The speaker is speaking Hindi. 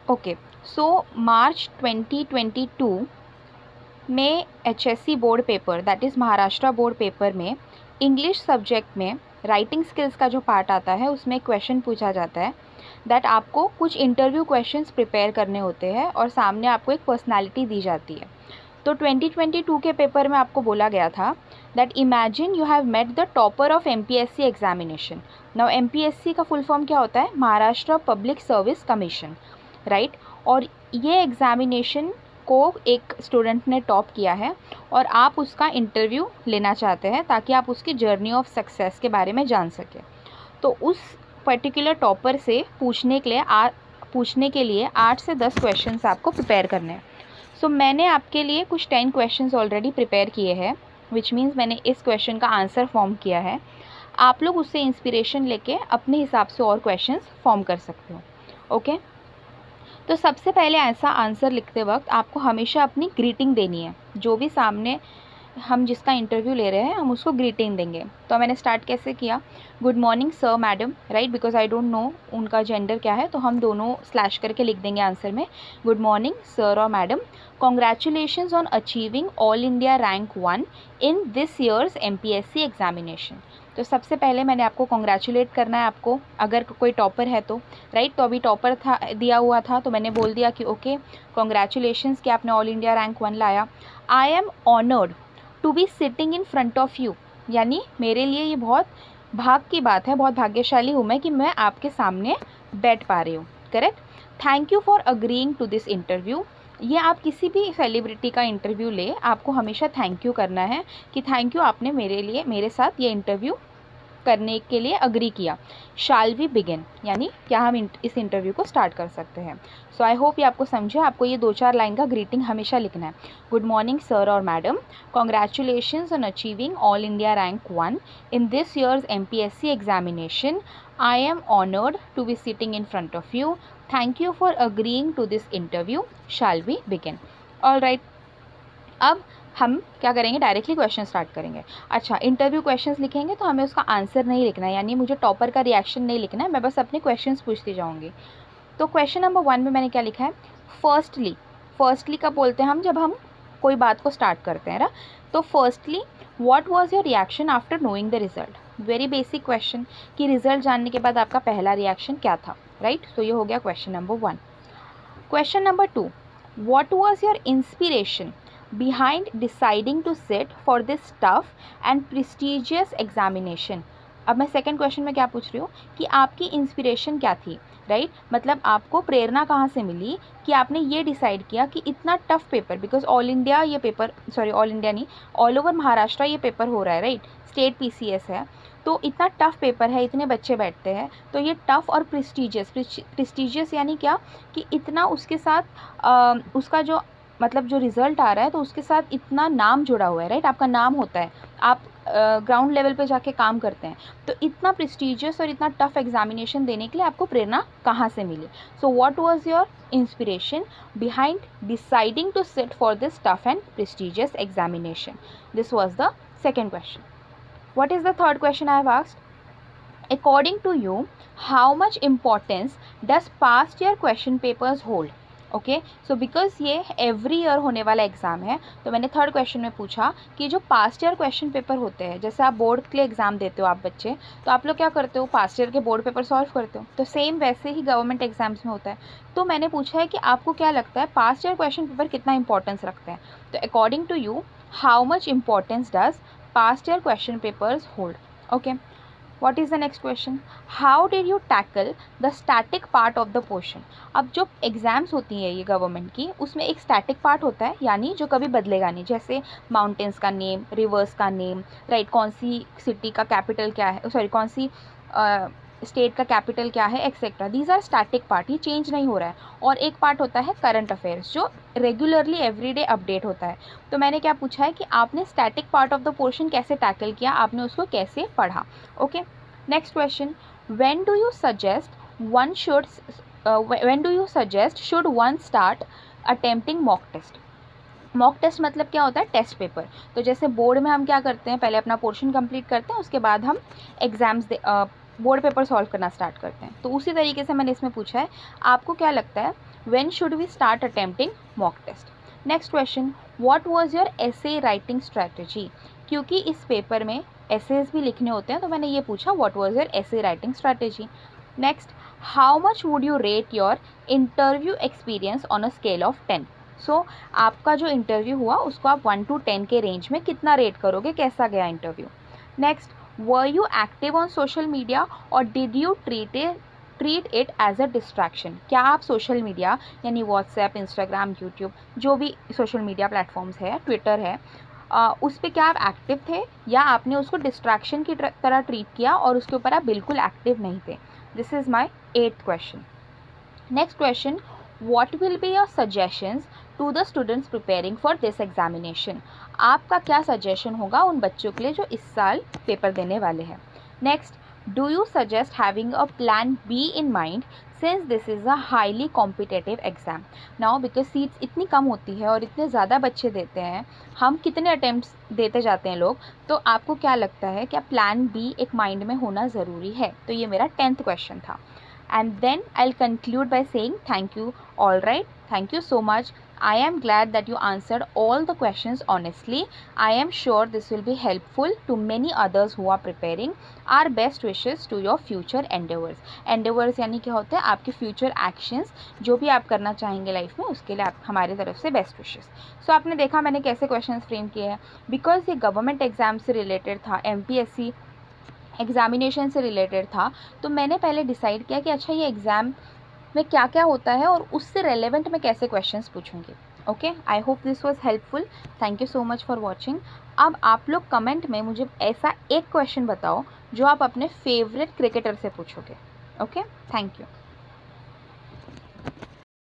ओके, सो मार्च 2022 में HSC board paper, that is Maharashtra board paper में इंग्लिश सब्जेक्ट में राइटिंग स्किल्स का जो पार्ट आता है उसमें क्वेश्चन पूछा जाता है दैट आपको कुछ इंटरव्यू क्वेश्चंस प्रिपेयर करने होते हैं और सामने आपको एक पर्सनालिटी दी जाती है। तो 2022 के पेपर में आपको बोला गया था that imagine you have met the topper of MPSC examination. Now MPSC का फुल फॉर्म क्या होता है? Maharashtra public service commission, right. और ये एग्जामिनेशन को एक स्टूडेंट ने टॉप किया है और आप उसका इंटरव्यू लेना चाहते हैं ताकि आप उसकी जर्नी ऑफ सक्सेस के बारे में जान सकें। तो उस पर्टिकुलर टॉपर से पूछने के लिए 8 से 10 क्वेश्चंस आपको प्रिपेयर करने हैं। सो मैंने आपके लिए कुछ 10 क्वेश्चंस ऑलरेडी प्रिपेयर किए हैं, विच मीन्स मैंने इस क्वेश्चन का आंसर फॉर्म किया है। आप लोग उससे इंस्पिरेशन लेके अपने हिसाब से और क्वेश्चंस फॉर्म कर सकते हो। ओके, तो सबसे पहले ऐसा आंसर लिखते वक्त आपको हमेशा अपनी ग्रीटिंग देनी है। जो भी सामने हम जिसका इंटरव्यू ले रहे हैं हम उसको ग्रीटिंग देंगे। तो मैंने स्टार्ट कैसे किया? Good morning sir madam, right, because I don't know उनका जेंडर क्या है, तो हम दोनों स्लैश करके लिख देंगे आंसर में। गुड मॉर्निंग सर और madam, congratulations on achieving all India rank 1 in this year's MPSC examination. तो सबसे पहले मैंने आपको कॉन्ग्रेचुलेट करना है, आपको अगर कोई टॉपर है तो, राइट। तो अभी टॉपर था दिया हुआ था तो मैंने बोल दिया कि ओके कॉन्ग्रेचुलेशंस कि आपने ऑल इंडिया रैंक 1 लाया। I am honoured to be sitting in front of you, यानी मेरे लिए ये बहुत भाग की बात है, बहुत भाग्यशाली हूँ मैं कि मैं आपके सामने बैठ पा रही हूँ, correct. Thank you for agreeing to this interview. ये आप किसी भी सेलिब्रिटी का इंटरव्यू ले, आपको हमेशा थैंक यू करना है कि थैंक यू आपने मेरे साथ ये इंटरव्यू करने के लिए अग्री किया। शाल वी बिगिन, यानी क्या हम इस इंटरव्यू को स्टार्ट कर सकते हैं। सो आई होप ये आपको समझे। आपको ये 2-4 लाइन का ग्रीटिंग हमेशा लिखना है। गुड मॉर्निंग सर और madam, congratulations on achieving all India rank 1 in this year's MPSC examination. I am honoured to be sitting in front of you. Thank you for agreeing to this interview. Shall we begin. All right, अब हम क्या करेंगे? डायरेक्टली क्वेश्चन स्टार्ट करेंगे। अच्छा, इंटरव्यू क्वेश्चंस लिखेंगे तो हमें उसका आंसर नहीं लिखना है, यानी मुझे टॉपर का रिएक्शन नहीं लिखना है, मैं बस अपने क्वेश्चंस पूछती जाऊंगी। तो क्वेश्चन नंबर 1 में मैंने क्या लिखा है? फर्स्टली कब बोलते हैं हम? जब हम कोई बात को स्टार्ट करते हैं ना। तो firstly what was your reaction after knowing the result? Very basic question कि रिजल्ट जानने के बाद आपका पहला रिएक्शन क्या था, राइट। तो ये हो गया question number 1। Question number 2, what was your inspiration behind deciding to sit for this tough and prestigious examination? अब मैं सेकंड क्वेश्चन में क्या पूछ रही हूँ कि आपकी इंस्पिरेशन क्या थी, राइट। मतलब आपको प्रेरणा कहाँ से मिली कि आपने ये डिसाइड किया कि इतना tough paper, because all India ये पेपर, सॉरी ऑल इंडिया नहीं, ऑल ओवर महाराष्ट्र ये पेपर हो रहा है, राइट। स्टेट PCS है, तो इतना टफ पेपर है, इतने बच्चे बैठते हैं, तो ये टफ और प्रेस्टिजियस यानी क्या कि इतना उसके साथ उसका जो मतलब जो रिज़ल्ट आ रहा है तो उसके साथ इतना नाम जुड़ा हुआ है, राइट। आपका नाम होता है, आप ग्राउंड लेवल पे जाके काम करते हैं, तो इतना प्रेस्टिजियस और इतना टफ एग्जामिनेशन देने के लिए आपको प्रेरणा कहाँ से मिली? So what was your inspiration behind deciding to sit for this tough and prestigious examination? This was the second question. What is the third question I have asked? According to you how much importance does past year question papers hold? Okay, so because ये एवरी ईयर होने वाला एग्ज़ाम है, तो मैंने थर्ड क्वेश्चन में पूछा कि जो पास्ट ईयर क्वेश्चन पेपर होते हैं, जैसे आप बोर्ड के लिए एग्ज़ाम देते हो आप बच्चे, तो आप लोग क्या करते हो? पास्ट ईयर के बोर्ड पेपर सॉल्व करते हो, तो सेम वैसे ही गवर्नमेंट एग्जाम्स में होता है। तो मैंने पूछा है कि आपको क्या लगता है पास्ट ईयर क्वेश्चन पेपर कितना इंपॉर्टेंस रखते हैं? तो according to you how much importance does past year question papers hold? Okay, What is the next question? How did you tackle the static part of the portion? अब जो एग्ज़ाम्स होती है ये गवर्नमेंट की, उसमें एक स्टैटिक पार्ट होता है, यानी जो कभी बदलेगा नहीं, जैसे माउंटेन्स का नेम, रिवर्स का नेम, राइट, कौन सी सिटी का कैपिटल क्या है, सॉरी कौन सी स्टेट का कैपिटल क्या है, etcetera. These are static part, ये चेंज नहीं हो रहा है। और एक पार्ट होता है करंट अफेयर्स, जो रेगुलरली एवरीडे अपडेट होता है। तो मैंने क्या पूछा है कि आपने static part of the portion कैसे टैकल किया, आपने उसको कैसे पढ़ा? Okay, next question, when do you suggest should one start attempting mock test? Mock test मतलब क्या होता है? Test paper. तो जैसे बोर्ड में हम क्या करते हैं, पहले अपना पोर्शन कंप्लीट करते हैं, उसके बाद हम बोर्ड पेपर सॉल्व करना स्टार्ट करते हैं। तो उसी तरीके से मैंने इसमें पूछा है आपको क्या लगता है when should we start attempting mock test. Next question, what was your essay writing strategy. क्योंकि इस पेपर में एसेज भी लिखने होते हैं तो मैंने ये पूछा what was your essay writing strategy. Next, how much would you rate your interview experience on a scale of 10। सो आपका जो इंटरव्यू हुआ उसको आप 1 to 10 के रेंज में कितना रेट करोगे, कैसा गया interview. Next, were you active on social media और did you treat it as a distraction. क्या आप सोशल मीडिया यानी व्हाट्सएप, इंस्टाग्राम, यूट्यूब, जो भी सोशल मीडिया प्लेटफॉर्म्स है, ट्विटर है, उस पर क्या आप एक्टिव थे या आपने उसको डिस्ट्रैक्शन की तरह ट्रीट किया और उसके ऊपर आप बिल्कुल एक्टिव नहीं थे। This is my 8th question. Next question, what will be your suggestions to the students preparing for this examination. आपका क्या सजेशन होगा उन बच्चों के लिए जो इस साल पेपर देने वाले हैं। Next, do you suggest having a plan be in mind since this is a highly competitive exam. Now because seats इतनी कम होती है और इतने ज़्यादा बच्चे देते हैं, हम कितने अटैम्प्ट्स देते जाते हैं लोग, तो आपको क्या लगता है क्या प्लान बी एक माइंड में होना ज़रूरी है। तो ये मेरा 10th क्वेश्चन था। And then I'll conclude by saying thank you. All right, thank you so much. I am glad that you answered all the questions honestly. I am sure this will be helpful to many others who are preparing. Our best wishes to your future endeavors. Endeavors यानी क्या होता है, आपके future actions, जो भी आप करना चाहेंगे लाइफ में उसके लिए आप हमारी तरफ से बेस्ट विशेस। सो आपने देखा मैंने कैसे क्वेश्चंस फ्रेम किए हैं, बिकॉज ये गवर्नमेंट एग्जाम से रिलेटेड था, MPSC एग्ज़ामिनेशन से रिलेटेड था, तो मैंने पहले डिसाइड किया कि अच्छा ये एग्ज़ाम में क्या क्या होता है और उससे रेलेवेंट मैं कैसे क्वेश्चंस पूछूंगी। Okay, I hope this was helpful. Thank you so much for watching. अब आप लोग कमेंट में मुझे ऐसा एक क्वेश्चन बताओ जो आप अपने फेवरेट क्रिकेटर से पूछोगे। Okay, thank you.